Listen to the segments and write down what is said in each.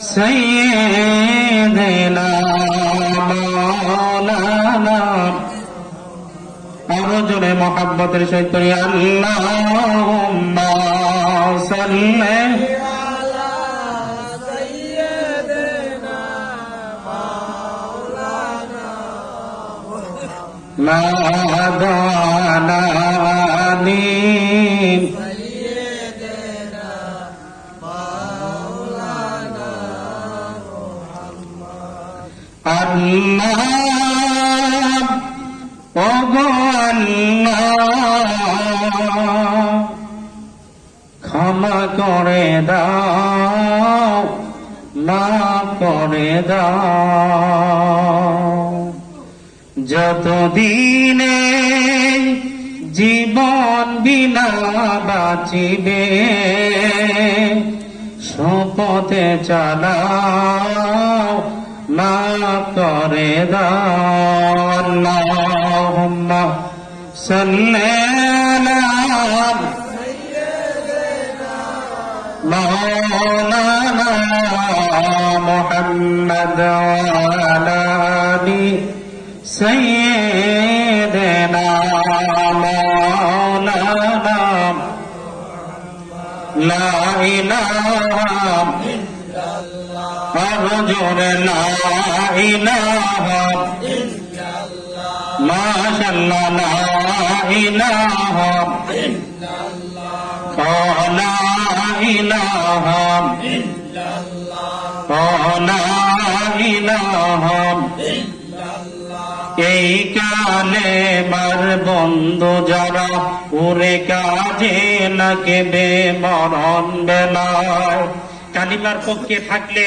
سيدنا مولانا أرجل محبة الشيطان اللهم صل مولانا سيدنا مولانا محمد الله الله ক্ষমা করে দাও মাফ করে দাও যতদিনে জীবন বিনা বাঁচিবে শপথে চালাও মাফ করে দাও আল্লাহুম্মা সাল্লি আলা مولانا محمد وعلى آل سيدنا مولانا لا إله إلا الله أرجو لا إله إلا الله ما شاء الله لا إله إلا الله لا إله إلا الله لا إله إلا الله এই কালেমার বন্ধু যারা ওরে কাজে লাগবে মরণ বেলায় কালিমার পক্ষে থাকলে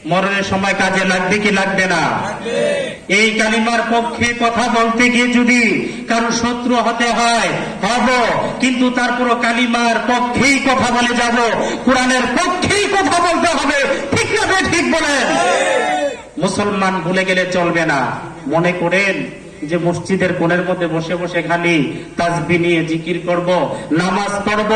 মরণের সময় কাজে লাগবে কি লাগবে না? এই কালিমার পক্ষে কথা বলতে গিয়ে যদি কারো শত্রু হতে হয় হব, কিন্তু তারপর কালিমার পক্ষেই কথা বলে যাব, কোরআনের পক্ষেই কথা বলতে হবে। ঠিক না? ঠিক বলেন। মুসলমান ভুলে গেলে চলবে না। মনে করেন যে মসজিদের কোণের মধ্যে বসে বসে খালি তাসবিহ নিয়ে জিকির করব, নামাজ পড়ব,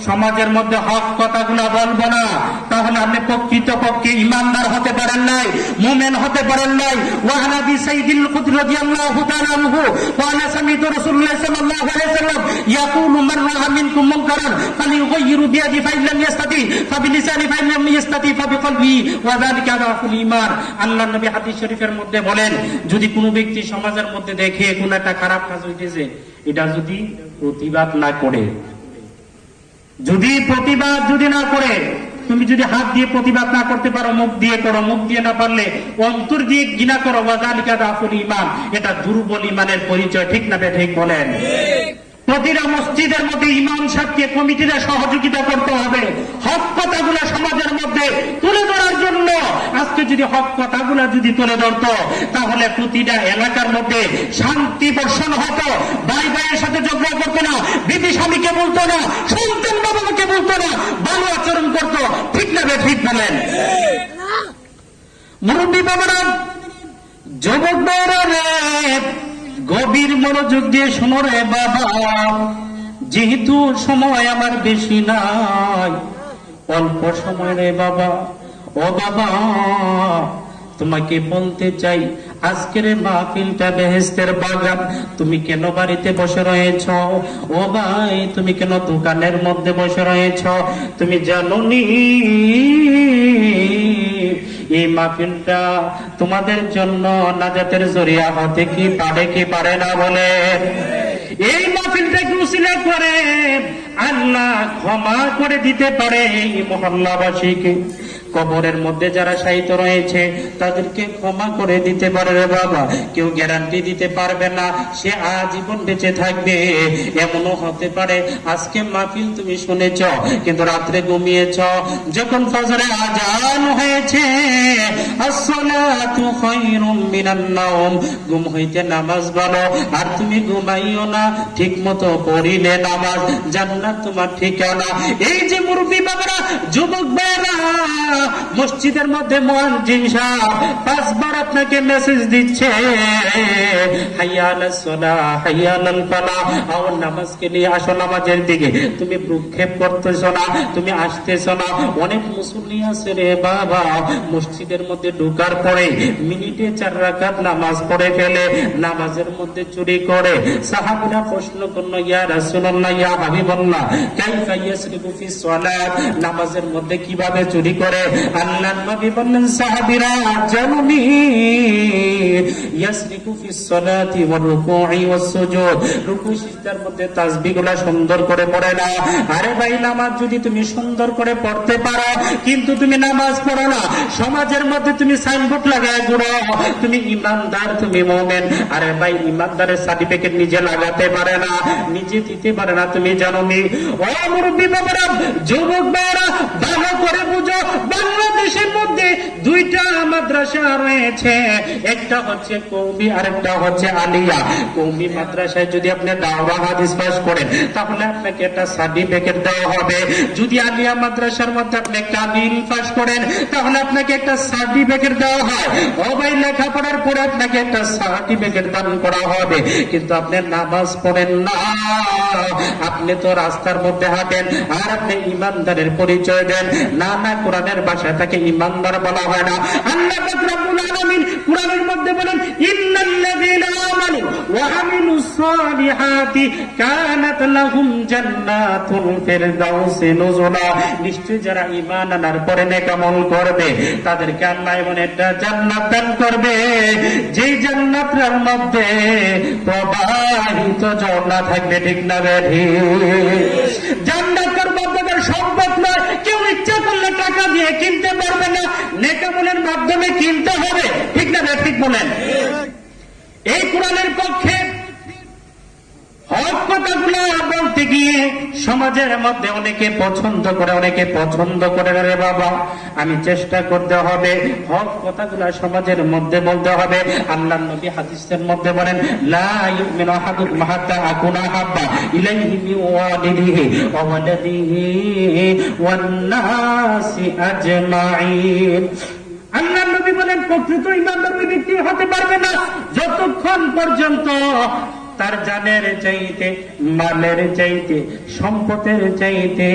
সমাজের মধ্যে হক কথাগুলো বলবো না, তাহলে আপনি প্রকৃতপক্ষে ইমানদার হতে পারেন নাই, মুমিন হতে পারেন নাই। ওয়াহনা বি সাইয়্যিদিল খুদরি রাদিয়াল্লাহু তাআলা আনহু ওয়া আনা সামিতু রাসূলুল্লাহ সাল্লাল্লাহু আলাইহি ওয়াসাল্লাম ইয়াকুলু মান রাআ মিনকুম মুনকারান ফালিয়ুগাইয়িরু বিয়াদি ফাইন লাম ইয়াস্তাতি ফাবিলিসানি ফাইন লাম ইয়াস্তাতি ফাবিকলবিহি ওয়া যালিকা আদাফুল ঈমান। আল্লাহর নবী হাদিস শরীফের মধ্যে বলেন, যদি কোনো ব্যক্তি সমাজের মধ্যে দেখে কোন একটা খারাপ কাজ হইতেছে, এটা যদি প্রতিবাদ না করে, যদি প্রতিবাদ যদি না করে, তুমি যদি হাত দিয়ে প্রতিবাদ না করতে পারো, মুখ দিয়ে করো, মুখ দিয়ে না পারলে অন্তর দিয়ে ঘৃণা করো, ওয়াযালিকা আদাফুল ঈমান, এটা দুর্বল ঈমানের পরিচয়। ঠিক না ঠিক বলেন? প্রতিটা মসজিদের মধ্যে ইমাম সাহেবকে কমিটিরা সহযোগিতা করতে হবে হক কথাগুলো সমাজের মধ্যে তুলে ধরার জন্য। আজকে যদি হক কথাগুলো যদি তুলে ধরতো, তাহলে প্রতিটা এলাকার মধ্যে শান্তি বর্ষণ হতো, ভাই ভাইয়ের সাথে ঝগড়া করতো না, বিবি স্বামীকে বলতো না, সন্তান বাবাকে বলতো না, ভালো আচরণ করতো। ঠিক না ঠিক বলেন? মুরব্বী বাবারা, যুবক ভাইরা রে, গভীর মনোযোগ দিয়ে শোনো রে বাবা, যেহেতু সময় আমার বেশি নাই, অল্প সময় রে বাবা। ও বাবা, তোমাকে বলতে চাই, আজকের মাহফিলটা বেহেশতের বাগান। তুমি কেন বাড়িতে বসে রয়েছ? ও ভাই, তুমি কেন দোকানের মধ্যে বসে রয়েছ? তুমি জানোনি এই মাহফিলটা তোমাদের জন্য নাজাতের জরিয়া হতে কি পারে না? বলে এই মাহফিলটাকে উসিলা করে আল্লাহ ক্ষমা করে দিতে পারে এই মহল্লাবাসীকে। কবরের মধ্যে যারা শায়িত রয়েছে তাদেরকে ক্ষমা করে দিতে পারে রে বাবা। কেউ গ্যারান্টি দিতে পারবে না সে আজীবন বেঁচে থাকবে। এমনও হতে পারে আজকে মাহফিল তুমি শুনেছ, কিন্তু রাত্রে ঘুমিয়েছ, যখন ফজরে আজান হয়েছে আসসালাতু খায়রুম মিনান নাওম, ঘুম হইতে নামাজ বলো, আর তুমি ঘুমাইও না, ঠিক মতো পড়িলে নামাজ, জান্নাত তোমার ঠিকানা। এই যে মুরব্বী বাবারা, যুবক ভাইরা, মসজিদের মধ্যে মুয়াজ্জিন সাহেব 5 বার আপনাকে মেসেজ দিচ্ছে, হাইয়া আলাস সালাহ, হাইয়া আলাল ফালাহ, আও নামাজকে নিয়ে আসো নামাজের দিকে। তুমি প্রক্ষেপ করতেছ না, তুমি আসতেছ না। অনেক মুসল্লি আছে রে বাবা, মসজিদের মধ্যে ঢোকার পরে মিনিটে 4 রাকাত নামাজ পড়ে ফেলে, নামাজের মধ্যে চুরি করে। সাহাবীরা প্রশ্ন করল, ইয়া রাসূলুল্লাহ, ইয়া হাবিবাল্লাহ, কাইফা ইয়াসরিকু ফিস সালাত, নামাজের মধ্যে কিভাবে চুরি করে? আল্লাহর নবী বললেন, সাহাবীরা জানুনি ইয়াসরিকু ফিস সালাতি ওয়ার রুকুই ওয়াস সুজুদ, রুকু সিজদার মধ্যে তাসবিহগুলো সুন্দর করে পড়ে না। আরে ভাই, নামাজ যদি তুমি সুন্দর করে পড়তে পারো কিন্তু তুমি নামাজ পড়ো না, সমাজের মধ্যে তুমি সাইনবোর্ড লাগায় ঘুরো তুমি ইমানদার, তুমি মুমিন। আরে ভাই, ইমানদারের সার্টিফিকেট নিজে লাগাতে পারে না, নিজে দিতে পারে না, তুমি জানো নি? ও মুরব্বি বাবারা, যুবক ভাইরা, ভালো করে বুঝো, বাংলাদেশের মধ্যে 2টা মাদ্রাসা রয়েছে, একটা হচ্ছে কওমি আর একটা হচ্ছে আলিয়া। কওমি মাদ্রাসায় যদি আপনি দাওরা হাদিস পাস করেন তাহলে আপনাকে একটা সার্টিফিকেট দেওয়া হবে। যদি আলিয়া মাদ্রাসার মধ্যে আপনি কামিল পাস করেন তাহলে আপনাকে একটা সার্টিফিকেট দেওয়া হয়। ও ভাই, লেখাপড়ার পরে আপনাকে একটা সার্টিফিকেট দান করা হবে, কিন্তু আপনি নামাজ পড়েন না, আপনি তো রাস্তার মধ্যে হাঁটেন আর আপনি ইমানদারের পরিচয় দেন না। না, কোরআনের ভাষায় তাকে ইমানদার বলা হয় না। আল্লাহ পাক রব্বুল আলামিন কোরআনের মধ্যে বলেন, ইন্নাল্লাযীনা আমানু ওয়া আমিলুস সালিহাতি কানাত লাহুম জান্নাতুল ফিরদাউসি নুজুলা, নিশ্চয় যারা ঈমান আনার পরে নেক আমল করবে তাদেরকে আল্লাহ এমন একটা জান্নাত দান করবে যেই জান্নাতের মধ্যে প্রবাহিত ঝর্ণা থাকবে। ঠিক না বেঠি? জান্নাতের মধ্যে সম্পদ নয়, কেউ ইচ্ছা করলে টাকা দিয়ে কিনতে পারবে না, নেক আমলের মাধ্যমে কিনতে হবে। ঠিক না ঠিক বলেন? এই কোরআনের পক্ষে হক কথাগুলো বলতে গিয়ে সমাজের মধ্যে অনেকে পছন্দ করে রে বাবা, আমি চেষ্টা করতে হবে হক কথাগুলো সমাজের মধ্যে বলতে হবে। আল্লাহর নবী হাদিসের মধ্যে বলেন, লা ইউমিনু আহাদুকুম হাত্তা আকুনা হাব্বা ইলাইহি মিন ওয়ালিদিহি ওয়া ওয়ালাদিহি ওয়ান নাসি আজমাইন। আল্লাহর নবী বলেন, প্রকৃত ঈমানদার ওই ব্যক্তি হতে পারবে না যতক্ষণ পর্যন্ত তার জানের চাইতে, মালের চাইতে, সম্পদের চাইতে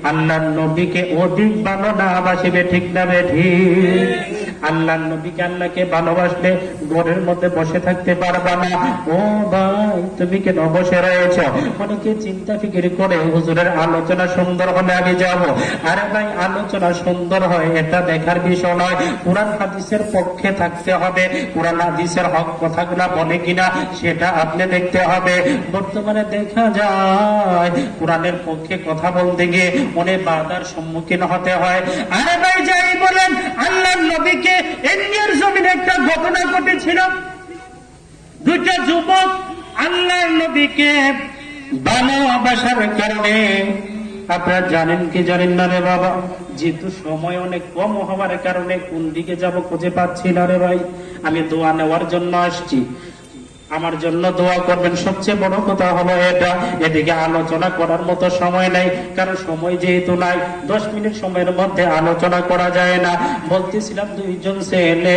আল্লাহর নবীকে অধিক ভালো না বাসিবে। ঠিক না বেঠিক? আল্লাহর নবীকে, আল্লাহকে ভালোবাসলে ঘরের মধ্যে বসে থাকতে পারবা না। ও ভাই, তুমি কেন বসে রয়েছ? অনেকে চিন্তা ফিকির করে হুজুরের আলোচনা সুন্দর হলে আমি যাব। আরে ভাই, আলোচনা সুন্দর হয় এটা দেখার বিষয় নয়, কোরআন হাদিসের পক্ষে থাকতে হবে। কোরআন হাদিসের হক কথাগুলা বলে কিনা সেটা আপনি দেখতে হবে। বর্তমানে দেখা যায় কোরআনের পক্ষে কথা বলতে গিয়ে অনেক বাধার সম্মুখীন হতে হয়। আরে ভাই, যাই বলেন, আল্লাহর নবীকে ইন্ডিয়ার জমিনে একটা ঘটনা ঘটেছিল। 2টা যুবক আল্লাহর নবীকে ভালোবাসার কারণে, আপনারা জানেন কি জানেন না রে বাবা, যেহেতু সময় অনেক কম হওয়ার কারণে কোন দিকে যাব খুঁজে পাচ্ছি না রে ভাই। আমি দোয়া নেওয়ার জন্য আসছি, আমার জন্য দোয়া করবেন। সবচেয়ে বড় কথা হলো এটা, এদিকে আলোচনা করার মতো সময় নাই, কারণ সময় যেহেতু নাই, 10 মিনিট সময়ের মধ্যে আলোচনা করা যায় না। বলতেছিলাম 2জন ছেলে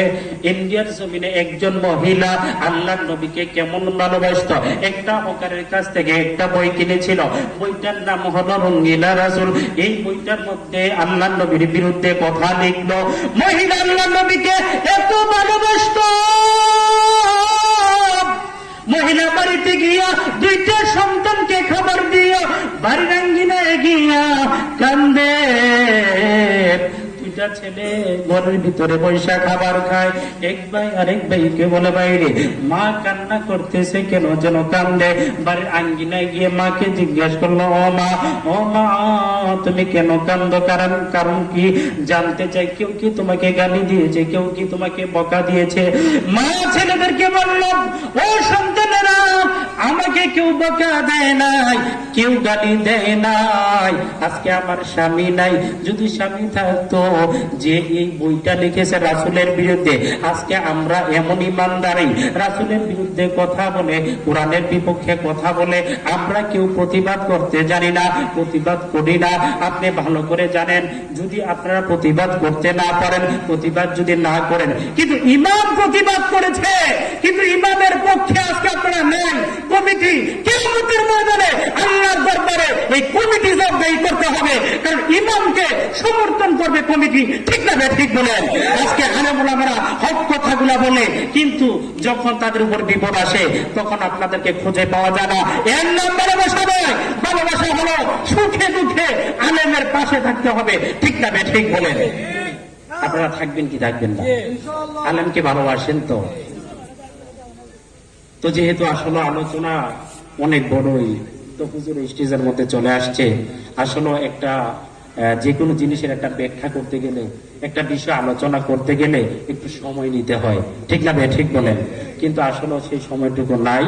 ইন্ডিয়ার জমিনে, একজন মহিলা আল্লাহর নবীকে কেমন ভালোবাসত। একটা হকারের কাছ থেকে একটা বই কিনেছিল, বইটার নাম হলো রঙ্গিলা রাসূল। এই বইটার মধ্যে আল্লাহর নবীর বিরুদ্ধে কথা লিখলো। মহিলা আল্লাহর নবীকে এত ভালোবাসত, মহিলা বাড়িতে গিয়া 2টা সন্তানকে খাবার দিয়া বাড়ির আঙ্গিনায় গিয়া কান্দে। 2টা ছেলে ঘরের ভিতরে বৈশা খাবার খায়, এক ভাই আরেক ভাইকে বলে, বাইরে মা কান্না করতেছে কেন যেন কান্দে। বাড়ির আঙ্গিনায় গিয়ে মাকে জিজ্ঞাসা করলো, ও মা তুমি কেন কান্দো? কারণ কি জানতে চাই। কেউ কি তোমাকে গালি দিয়েছে? কেউ কি তোমাকে বকা দিয়েছে? মা ছেলেদেরকে বলল, ও সন্তানেরা, আমাকে কেউ বকা দেয় নাই, কেউ গালি দেয় নাই। আজকে আমার স্বামী নাই, যদি স্বামী থাকতো যে এই বইটা লিখেছে রাসূলের বিরুদ্ধে, আজকে আমরা এমন ইমানদারি রাসূলের বিরুদ্ধে কথা বলে, কোরআনের বিপক্ষে কথা বলে আমরা কেউ প্রতিবাদ করতে জানি না, প্রতিবাদ করি না। আপনি ভালো করে জানেন, যদি আপনারা প্রতিবাদ করতে না পারেন, প্রতিবাদ যদি না করেন, কিন্তু ইমাম প্রতিবাদ করেছে, কিন্তু ইমামের পক্ষে আজকে আপনারা নেন কমিটি, কিয়ামতের ময়দানে আল্লাহর দরবারে এই কমিটি জবাবদিহি করতে হবে, কারণ ইমামকে সমর্থন করবে কমিটি, ঠিক না? ঠিক বলেন। আজকে আলেম ওলামারা হক কথাগুলা বলে, কিন্তু যখন তাদের উপর বিপদ আসে তখন আপনাদেরকে খুঁজে পাওয়া যায় না। এর নাম ভালোবাসা নয়, ভালোবাসা হলো সুখে দুঃখে আলেমের পাশে থাকতে হবে, ঠিক না? ঠিক বলেন। আপনারা থাকবেন কি থাকবেন না? আলেমকে ভালোবাসেন তো? তো যেহেতু আসলে আলোচনা অনেক বড়ই, তো হুজুর স্টেজের মধ্যে চলে আসছে, আসলে একটা যে কোনো জিনিসের একটা ব্যাখ্যা করতে গেলে, একটা বিষয় আলোচনা করতে গেলে একটু সময় নিতে হয়, ঠিক না? ঠিক বলেন। কিন্তু আসলে সেই সময়টুকু নাই।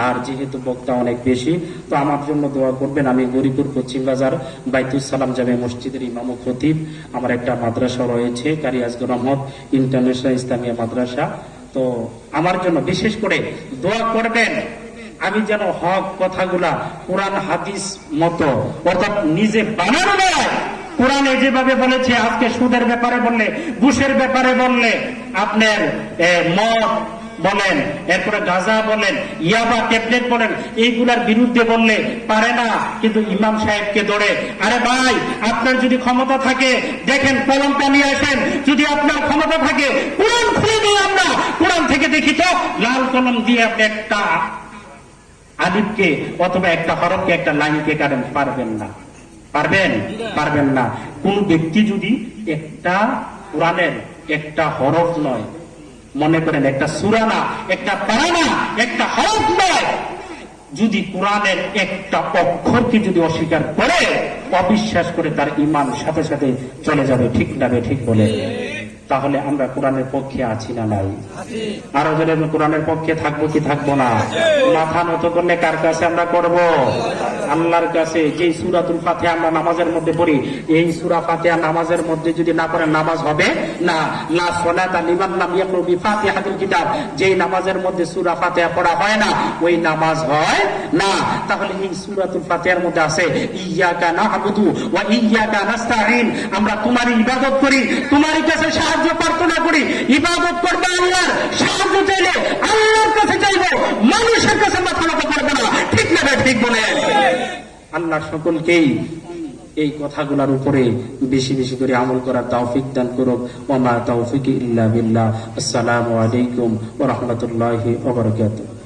আর যেহেতু বক্তা অনেক বেশি, তো আমার জন্য দোয়া করবেন। আমি গরিপুর পশ্চিম বাজার বাইতুল সালাম জামে মসজিদের ইমাম ও খতিব। আমার একটা মাদ্রাসা রয়েছে, কারি আসগর আহমদ ইন্টারন্যাশনাল ইসলামিয়া মাদ্রাসা। তো আমার জন্য বিশেষ করে দোয়া করবেন, আমি যেন হক কথাগুলা কোরআন হাদিস মতো, অর্থাৎ নিজে বানানো নয়, কোরআনে যেভাবে বলেছে, আজকে সুদের ব্যাপারে বললে, ঘুষের ব্যাপারে বললে, আপনার মদ বলেন, এরপরে গাঁজা বলেন, ইয়াবা ট্যাবলেট বলেন, এইগুলার বিরুদ্ধে বললে পারে না, কিন্তু ইমাম সাহেবকে ধরে, আরে ভাই আপনার যদি ক্ষমতা থাকে দেখেন কলমটা নিয়ে আসেন, যদি আপনার ক্ষমতা থাকে কোরআন খুলে দিই, আমরা কোরআন থেকে দেখি তো, লাল কলম দিয়ে আপনি একটা আলিফকে অথবা একটা হরফকে, একটা লাইনকে কাটেন, পারবেন না? পারবেন না। কোন ব্যক্তি যদি একটা কোরআনের একটা হরফ নয়, মনে করেন একটা সূরা না, একটা পারা না, একটা হরফ নয়, যদি কোরআনের একটা অক্ষরকে যদি অস্বীকার করে, অবিশ্বাস করে, তার ঈমান সাথে সাথে চলে যাবে, ঠিক না? ঠিক বলে। তাহলে আমরা কোরআনের পক্ষে আছি না নাই? আরো যদি কোরআনের পক্ষে থাকবো কি থাকবো না? মাথা নত করলে কার কাছে আমরা করব? আল্লাহর কাছে। যে সূরাতুল ফাতিহা আমরা নামাজের মধ্যে পড়ি, এই সূরা ফাতিহা নামাজের মধ্যে যদি না পড়েন নামাজ হবে না। লা সালাতা লিমান লাম ইয়াকরা বিফাতিহাতিল কিতাব, যেই নামাজের মধ্যে সূরা ফাতিহা পড়া হয় না, ওই নামাজ হয় না। তাহলে এই সূরাতুল ফাতিহার মধ্যে আছে ইয়্যাকা না'বুদু ওয়া ইয়্যাকা নাস্তাঈন, আমরা তোমারই ইবাদত করি, তোমারই কাছে সাহায্য প্রার্থনা করি। ইবাদত করবে আল্লাহর, সাহায্য চাইলে আল্লাহর কাছে চাইবো, মানুষের কাছে মাথা নত করবে না, ঠিক না? ঠিক বলে। আল্লাহ সকলকেই এই কথাগুলোর উপরে বেশি বেশি করে আমল করার তৌফিক দান করুক। ওয়া মা তাওফিকি ইল্লা বিল্লাহ। আসসালামু আলাইকুম ওয়া রাহমাতুল্লাহি ওয়া বারাকাতুহু।